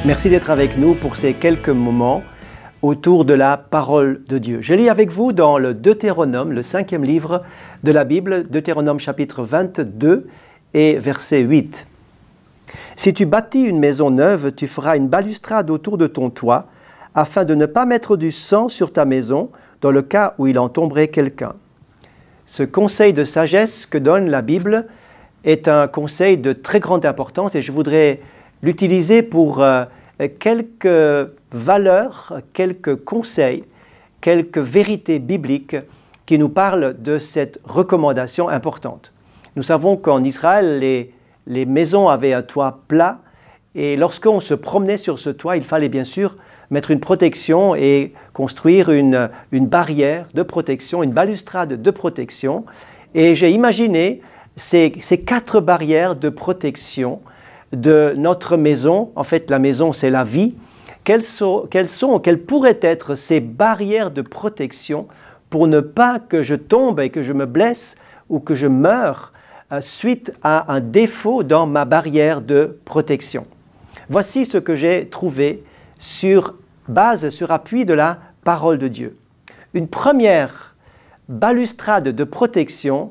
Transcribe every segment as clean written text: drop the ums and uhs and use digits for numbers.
Merci d'être avec nous pour ces quelques moments autour de la parole de Dieu. Je lis avec vous dans le Deutéronome, le 5e livre de la Bible, Deutéronome chapitre 22 et verset 8. « Si tu bâtis une maison neuve, tu feras une balustrade autour de ton toit, afin de ne pas mettre du sang sur ta maison, dans le cas où il en tomberait quelqu'un. » Ce conseil de sagesse que donne la Bible est un conseil de très grande importance et je voudrais l'utiliser pour quelques valeurs, quelques conseils, quelques vérités bibliques qui nous parlent de cette recommandation importante. Nous savons qu'en Israël, les maisons avaient un toit plat et lorsqu'on se promenait sur ce toit, il fallait bien sûr mettre une protection et construire une barrière de protection, une balustrade de protection. Et j'ai imaginé ces 4 barrières de protection de notre maison. En fait, la maison, c'est la vie. Quelles pourraient être ces barrières de protection pour ne pas que je tombe et que je me blesse ou que je meure suite à un défaut dans ma barrière de protection. Voici ce que j'ai trouvé sur appui de la parole de Dieu. Une première balustrade de protection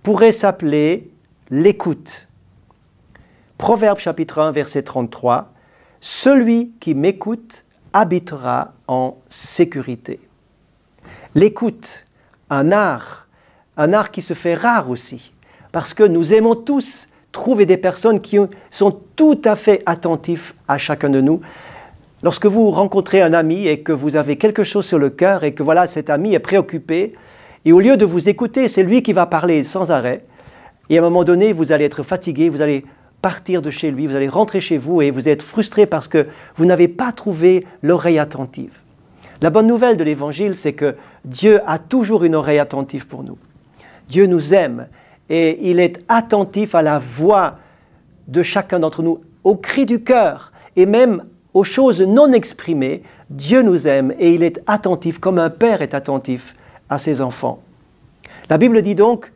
pourrait s'appeler l'écoute. Proverbe chapitre 1, verset 33, « Celui qui m'écoute habitera en sécurité. » L'écoute, un art qui se fait rare aussi, parce que nous aimons tous trouver des personnes qui sont tout à fait attentifs à chacun de nous. Lorsque vous rencontrez un ami et que vous avez quelque chose sur le cœur et que voilà, cet ami est préoccupé, et au lieu de vous écouter, c'est lui qui va parler sans arrêt, et à un moment donné, vous allez être fatigué, vous allez partir de chez lui, vous allez rentrer chez vous et vous êtes frustré parce que vous n'avez pas trouvé l'oreille attentive. La bonne nouvelle de l'Évangile, c'est que Dieu a toujours une oreille attentive pour nous. Dieu nous aime et il est attentif à la voix de chacun d'entre nous, au cri du cœur et même aux choses non exprimées. Dieu nous aime et il est attentif comme un père est attentif à ses enfants. La Bible dit donc,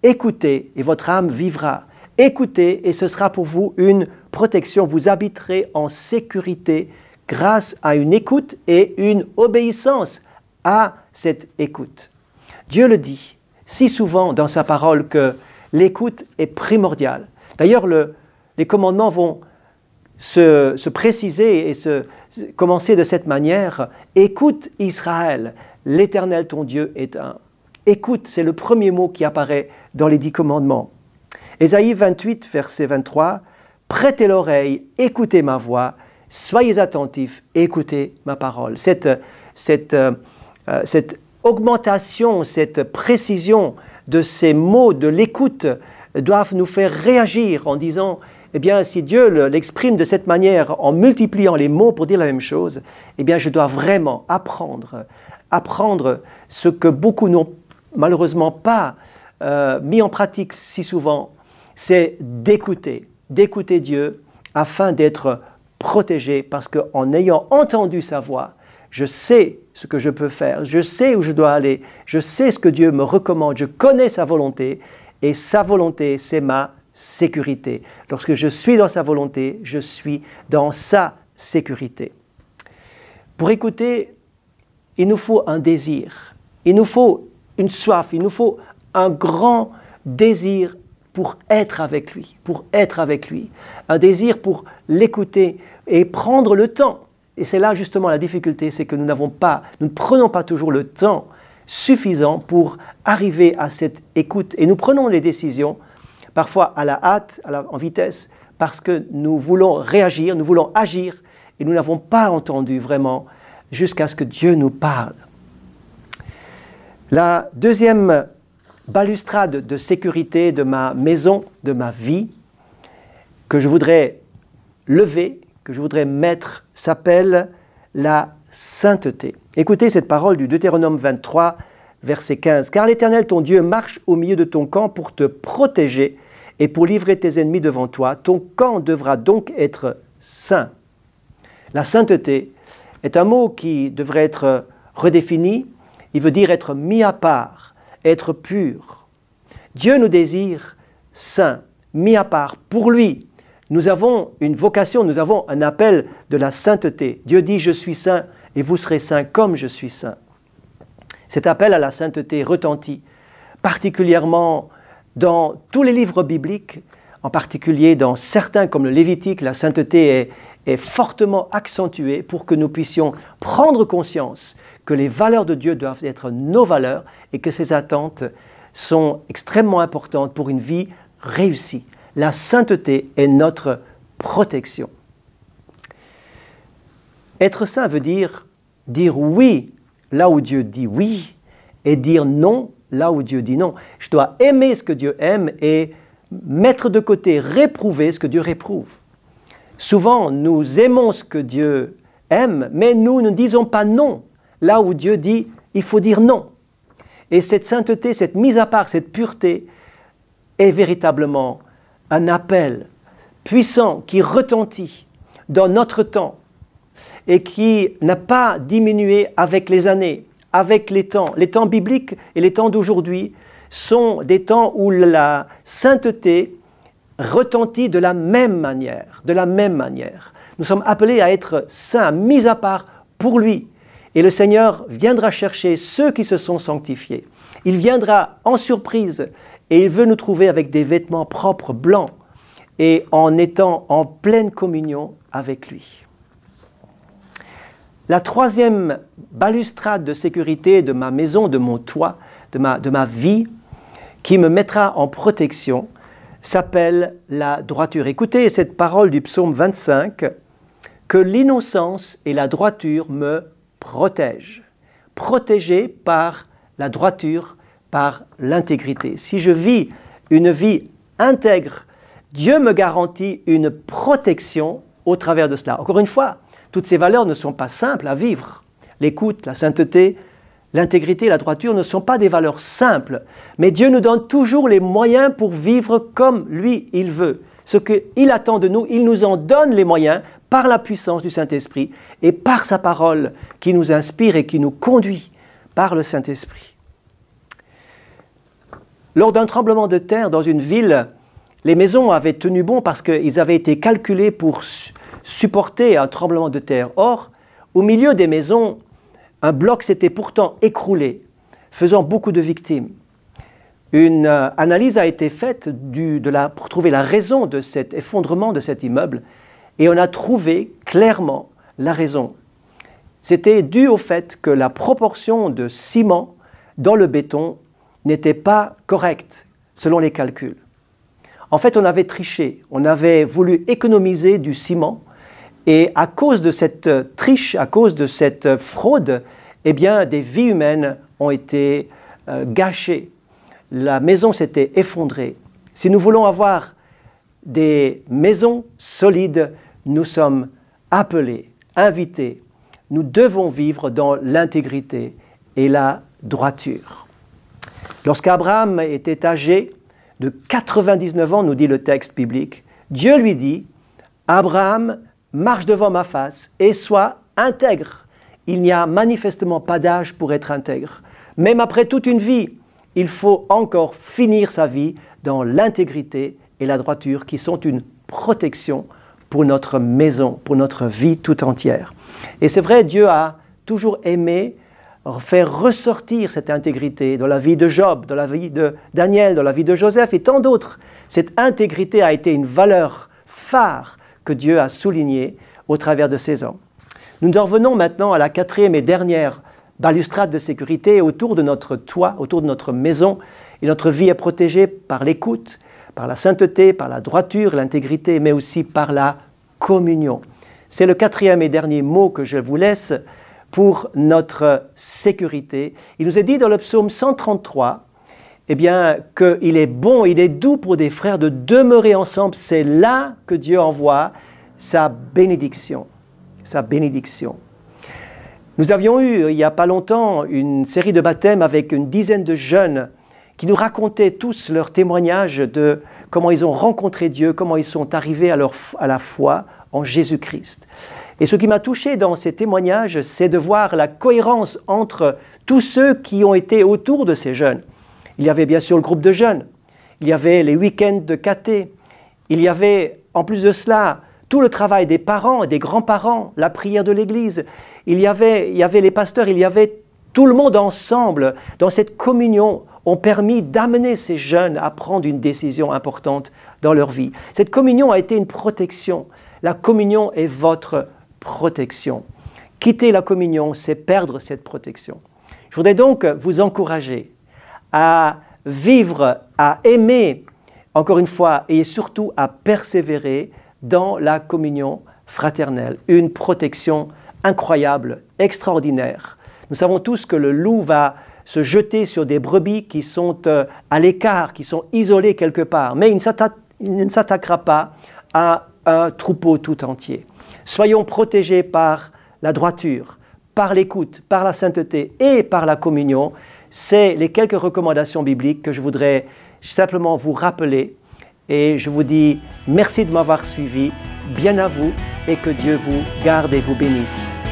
écoutez et votre âme vivra. Écoutez et ce sera pour vous une protection. Vous habiterez en sécurité grâce à une écoute et une obéissance à cette écoute. Dieu le dit si souvent dans sa parole que l'écoute est primordiale. D'ailleurs, les commandements vont se préciser et commencer de cette manière. Écoute Israël, l'Éternel ton Dieu est un. Écoute, c'est le premier mot qui apparaît dans les 10 commandements. Ésaïe 28, verset 23, « Prêtez l'oreille, écoutez ma voix, soyez attentifs, écoutez ma parole. » Cette augmentation, cette précision de ces mots de l'écoute doivent nous faire réagir en disant, eh bien, si Dieu l'exprime de cette manière, en multipliant les mots pour dire la même chose, eh bien, je dois vraiment apprendre ce que beaucoup n'ont malheureusement pas mis en pratique si souvent, c'est d'écouter Dieu afin d'être protégé parce qu'en ayant entendu sa voix, je sais ce que je peux faire, je sais où je dois aller, je sais ce que Dieu me recommande, je connais sa volonté et sa volonté, c'est ma sécurité. Lorsque je suis dans sa volonté, je suis dans sa sécurité. Pour écouter, il nous faut un désir, il nous faut une soif, il nous faut un grand désir pour être avec lui, un désir pour l'écouter et prendre le temps. Et c'est là justement la difficulté, c'est que nous ne prenons pas toujours le temps suffisant pour arriver à cette écoute. Et nous prenons les décisions, parfois à la hâte, en vitesse, parce que nous voulons réagir, nous voulons agir, et nous n'avons pas entendu vraiment jusqu'à ce que Dieu nous parle. La deuxième balustrade de sécurité de ma maison, de ma vie, que je voudrais lever, que je voudrais mettre, s'appelle la sainteté. Écoutez cette parole du Deutéronome 23, verset 15. « Car l'Éternel, ton Dieu, marche au milieu de ton camp pour te protéger et pour livrer tes ennemis devant toi. Ton camp devra donc être saint. » La sainteté est un mot qui devrait être redéfini. Il veut dire être mis à part, être pur. Dieu nous désire saints, mis à part pour lui. Nous avons une vocation, nous avons un appel de la sainteté. Dieu dit « Je suis saint et vous serez saints comme je suis saint ». Cet appel à la sainteté retentit particulièrement dans tous les livres bibliques, en particulier dans certains comme le Lévitique. La sainteté est fortement accentuée pour que nous puissions prendre conscience que les valeurs de Dieu doivent être nos valeurs et que ses attentes sont extrêmement importantes pour une vie réussie. La sainteté est notre protection. Être saint veut dire oui là où Dieu dit oui et dire non là où Dieu dit non. Je dois aimer ce que Dieu aime et mettre de côté, réprouver ce que Dieu réprouve. Souvent, nous aimons ce que Dieu aime, mais nous ne disons pas non là où Dieu dit il faut dire non. Et cette sainteté, cette mise à part, cette pureté est véritablement un appel puissant qui retentit dans notre temps et qui n'a pas diminué avec les années, avec les temps. Les temps bibliques et les temps d'aujourd'hui sont des temps où la sainteté retentit de la même manière, Nous sommes appelés à être saints, mis à part pour lui. Et le Seigneur viendra chercher ceux qui se sont sanctifiés. Il viendra en surprise et il veut nous trouver avec des vêtements propres, blancs, et en étant en pleine communion avec lui. La troisième balustrade de sécurité de ma maison, de mon toit, de ma vie, qui me mettra en protection, s'appelle la droiture. Écoutez cette parole du psaume 25, « Que l'innocence et la droiture me protègent ». Protégé par la droiture, par l'intégrité. Si je vis une vie intègre, Dieu me garantit une protection au travers de cela. Encore une fois, toutes ces valeurs ne sont pas simples à vivre. L'écoute, la sainteté, l'intégrité, la droiture ne sont pas des valeurs simples, mais Dieu nous donne toujours les moyens pour vivre comme lui, il veut. Ce qu'il attend de nous, il nous en donne les moyens par la puissance du Saint-Esprit et par sa parole qui nous inspire et qui nous conduit par le Saint-Esprit. Lors d'un tremblement de terre dans une ville, les maisons avaient tenu bon parce qu'ils avaient été calculés pour supporter un tremblement de terre. Or, au milieu des maisons, un bloc s'était pourtant écroulé, faisant beaucoup de victimes. Une analyse a été faite pour trouver la raison de cet effondrement de cet immeuble et on a trouvé clairement la raison. C'était dû au fait que la proportion de ciment dans le béton n'était pas correcte selon les calculs. En fait, on avait triché, on avait voulu économiser du ciment et à cause de cette triche, à cause de cette fraude, eh bien, des vies humaines ont été gâchées. La maison s'était effondrée. Si nous voulons avoir des maisons solides, nous sommes appelés, invités. Nous devons vivre dans l'intégrité et la droiture. Lorsqu'Abraham était âgé de 99 ans, nous dit le texte biblique, Dieu lui dit « Abraham, marche devant ma face et sois intègre. Il n'y a manifestement pas d'âge pour être intègre. Même après toute une vie, il faut encore finir sa vie dans l'intégrité et la droiture qui sont une protection pour notre maison, pour notre vie tout entière. » Et c'est vrai, Dieu a toujours aimé faire ressortir cette intégrité dans la vie de Job, dans la vie de Daniel, dans la vie de Joseph et tant d'autres. Cette intégrité a été une valeur phare que Dieu a soulignée au travers de ces hommes. Nous en revenons maintenant à la quatrième et dernière balustrade de sécurité autour de notre toit, autour de notre maison. Et notre vie est protégée par l'écoute, par la sainteté, par la droiture, l'intégrité, mais aussi par la communion. C'est le quatrième et dernier mot que je vous laisse pour notre sécurité. Il nous est dit dans le psaume 133, eh bien, qu'il est bon, il est doux pour des frères de demeurer ensemble. C'est là que Dieu envoie sa bénédiction. Sa bénédiction. Nous avions eu, il n'y a pas longtemps, une série de baptêmes avec une dizaine de jeunes qui nous racontaient tous leurs témoignages de comment ils ont rencontré Dieu, comment ils sont arrivés à la foi en Jésus-Christ. Et ce qui m'a touché dans ces témoignages, c'est de voir la cohérence entre tous ceux qui ont été autour de ces jeunes. Il y avait bien sûr le groupe de jeunes, il y avait les week-ends de caté, il y avait en plus de cela, tout le travail des parents et des grands-parents, la prière de l'Église. Il y avait les pasteurs, il y avait tout le monde ensemble dans cette communion ont permis d'amener ces jeunes à prendre une décision importante dans leur vie. Cette communion a été une protection. La communion est votre protection. Quitter la communion, c'est perdre cette protection. Je voudrais donc vous encourager à vivre, à aimer, encore une fois, et surtout à persévérer dans la communion fraternelle. Une protection incroyable, extraordinaire. Nous savons tous que le loup va se jeter sur des brebis qui sont à l'écart, qui sont isolées quelque part, mais il ne s'attaquera pas à un troupeau tout entier. Soyons protégés par la droiture, par l'écoute, par la sainteté et par la communion. C'est les quelques recommandations bibliques que je voudrais simplement vous rappeler. Et je vous dis merci de m'avoir suivi, bien à vous et que Dieu vous garde et vous bénisse.